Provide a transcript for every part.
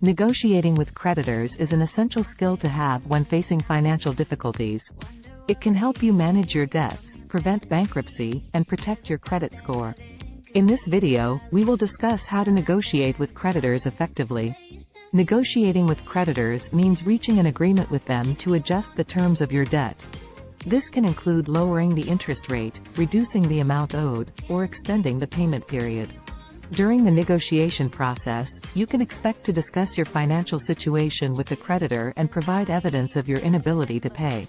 Negotiating with creditors is an essential skill to have when facing financial difficulties. It can help you manage your debts, prevent bankruptcy, and protect your credit score. In this video, we will discuss how to negotiate with creditors effectively. Negotiating with creditors means reaching an agreement with them to adjust the terms of your debt. This can include lowering the interest rate, reducing the amount owed, or extending the payment period. During the negotiation process, you can expect to discuss your financial situation with the creditor and provide evidence of your inability to pay.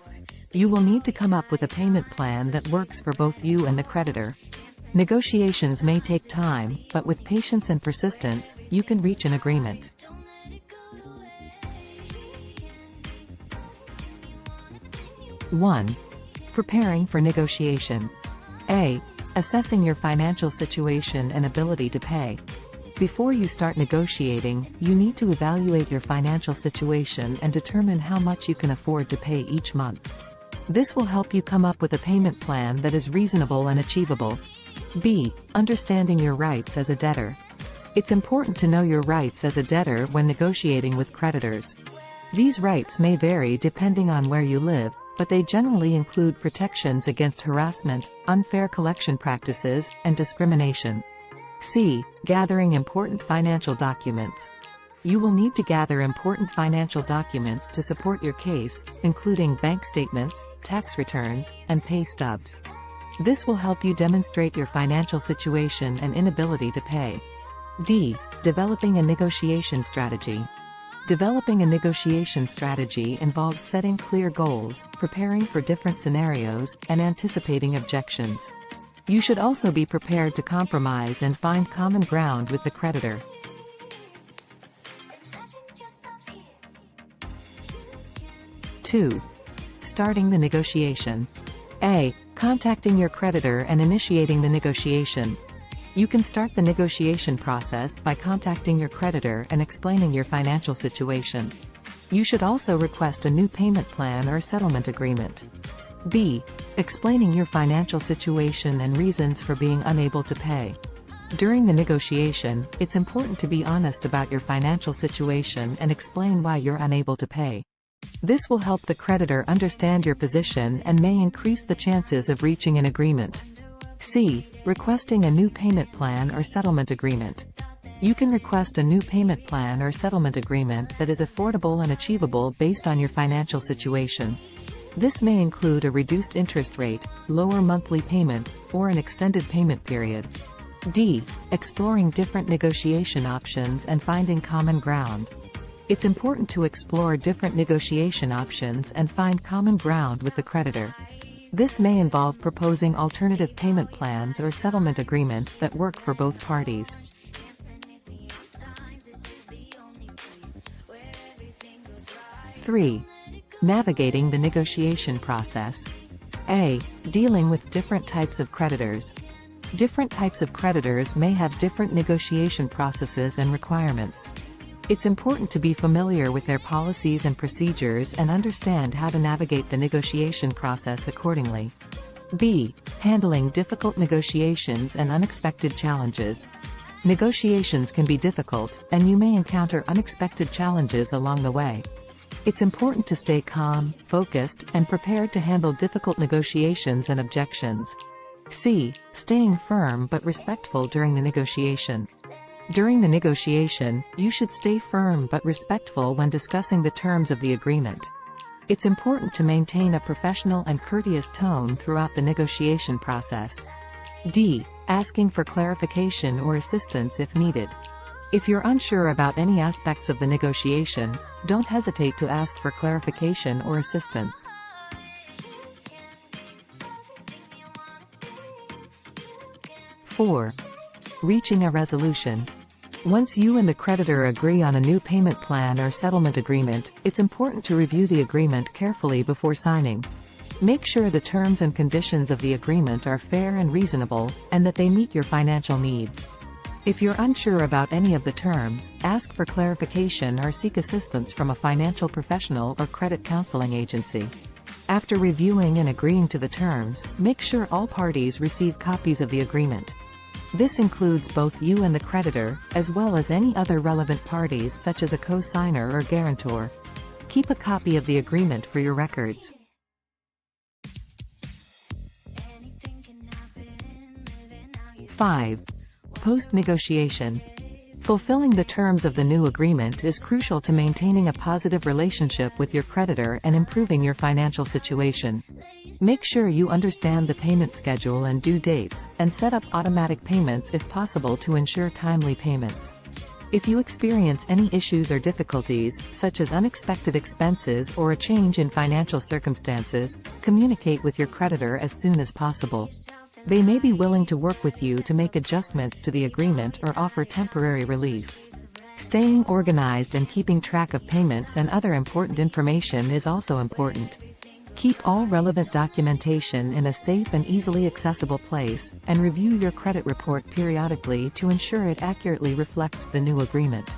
You will need to come up with a payment plan that works for both you and the creditor. Negotiations may take time, but with patience and persistence, you can reach an agreement. (1) Preparing for negotiation. A. Assessing your financial situation and ability to pay. Before you start negotiating, you need to evaluate your financial situation and determine how much you can afford to pay each month. This will help you come up with a payment plan that is reasonable and achievable. B. Understanding your rights as a debtor. It's important to know your rights as a debtor when negotiating with creditors. These rights may vary depending on where you live, but they generally include protections against harassment, unfair collection practices, and discrimination. C. Gathering important financial documents. You will need to gather important financial documents to support your case, including bank statements, tax returns, and pay stubs. This will help you demonstrate your financial situation and inability to pay. D. Developing a negotiation strategy. Developing a negotiation strategy involves setting clear goals, preparing for different scenarios, and anticipating objections. You should also be prepared to compromise and find common ground with the creditor. (2) Starting the negotiation. A. Contacting your creditor and initiating the negotiation. You can start the negotiation process by contacting your creditor and explaining your financial situation. You should also request a new payment plan or settlement agreement. B. Explaining your financial situation and reasons for being unable to pay. During the negotiation, it's important to be honest about your financial situation and explain why you're unable to pay. This will help the creditor understand your position and may increase the chances of reaching an agreement. C. Requesting a new payment plan or settlement agreement. You can request a new payment plan or settlement agreement that is affordable and achievable based on your financial situation. This may include a reduced interest rate, lower monthly payments, or an extended payment period. D. Exploring different negotiation options and finding common ground. It's important to explore different negotiation options and find common ground with the creditor. This may involve proposing alternative payment plans or settlement agreements that work for both parties. (3) Navigating the negotiation process. A. Dealing with different types of creditors. Different types of creditors may have different negotiation processes and requirements. It's important to be familiar with their policies and procedures and understand how to navigate the negotiation process accordingly. B. Handling difficult negotiations and unexpected challenges. Negotiations can be difficult, and you may encounter unexpected challenges along the way. It's important to stay calm, focused, and prepared to handle difficult negotiations and objections. C. Staying firm but respectful during the negotiation. During the negotiation, you should stay firm but respectful when discussing the terms of the agreement. It's important to maintain a professional and courteous tone throughout the negotiation process. D. Asking for clarification or assistance if needed. If you're unsure about any aspects of the negotiation, don't hesitate to ask for clarification or assistance. (4) Reaching a resolution. Once you and the creditor agree on a new payment plan or settlement agreement, it's important to review the agreement carefully before signing. Make sure the terms and conditions of the agreement are fair and reasonable, and that they meet your financial needs. If you're unsure about any of the terms, ask for clarification or seek assistance from a financial professional or credit counseling agency. After reviewing and agreeing to the terms, make sure all parties receive copies of the agreement. This includes both you and the creditor, as well as any other relevant parties such as a co-signer or guarantor. Keep a copy of the agreement for your records. 5. Post-negotiation. Fulfilling the terms of the new agreement is crucial to maintaining a positive relationship with your creditor and improving your financial situation. Make sure you understand the payment schedule and due dates, and set up automatic payments if possible to ensure timely payments. If you experience any issues or difficulties, such as unexpected expenses or a change in financial circumstances, communicate with your creditor as soon as possible. They may be willing to work with you to make adjustments to the agreement or offer temporary relief. Staying organized and keeping track of payments and other important information is also important. Keep all relevant documentation in a safe and easily accessible place, and review your credit report periodically to ensure it accurately reflects the new agreement.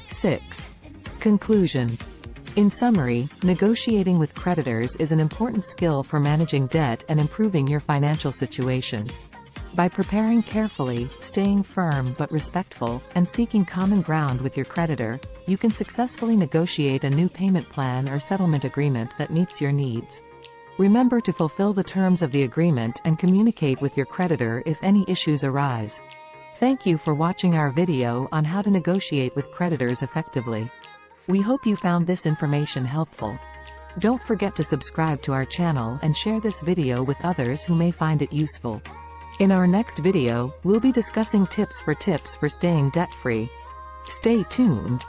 6. Conclusion. In summary, negotiating with creditors is an important skill for managing debt and improving your financial situation. By preparing carefully, staying firm but respectful, and seeking common ground with your creditor, you can successfully negotiate a new payment plan or settlement agreement that meets your needs. Remember to fulfill the terms of the agreement and communicate with your creditor if any issues arise. Thank you for watching our video on how to negotiate with creditors effectively. We hope you found this information helpful. Don't forget to subscribe to our channel and share this video with others who may find it useful. In our next video, we'll be discussing tips for staying debt-free. Stay tuned.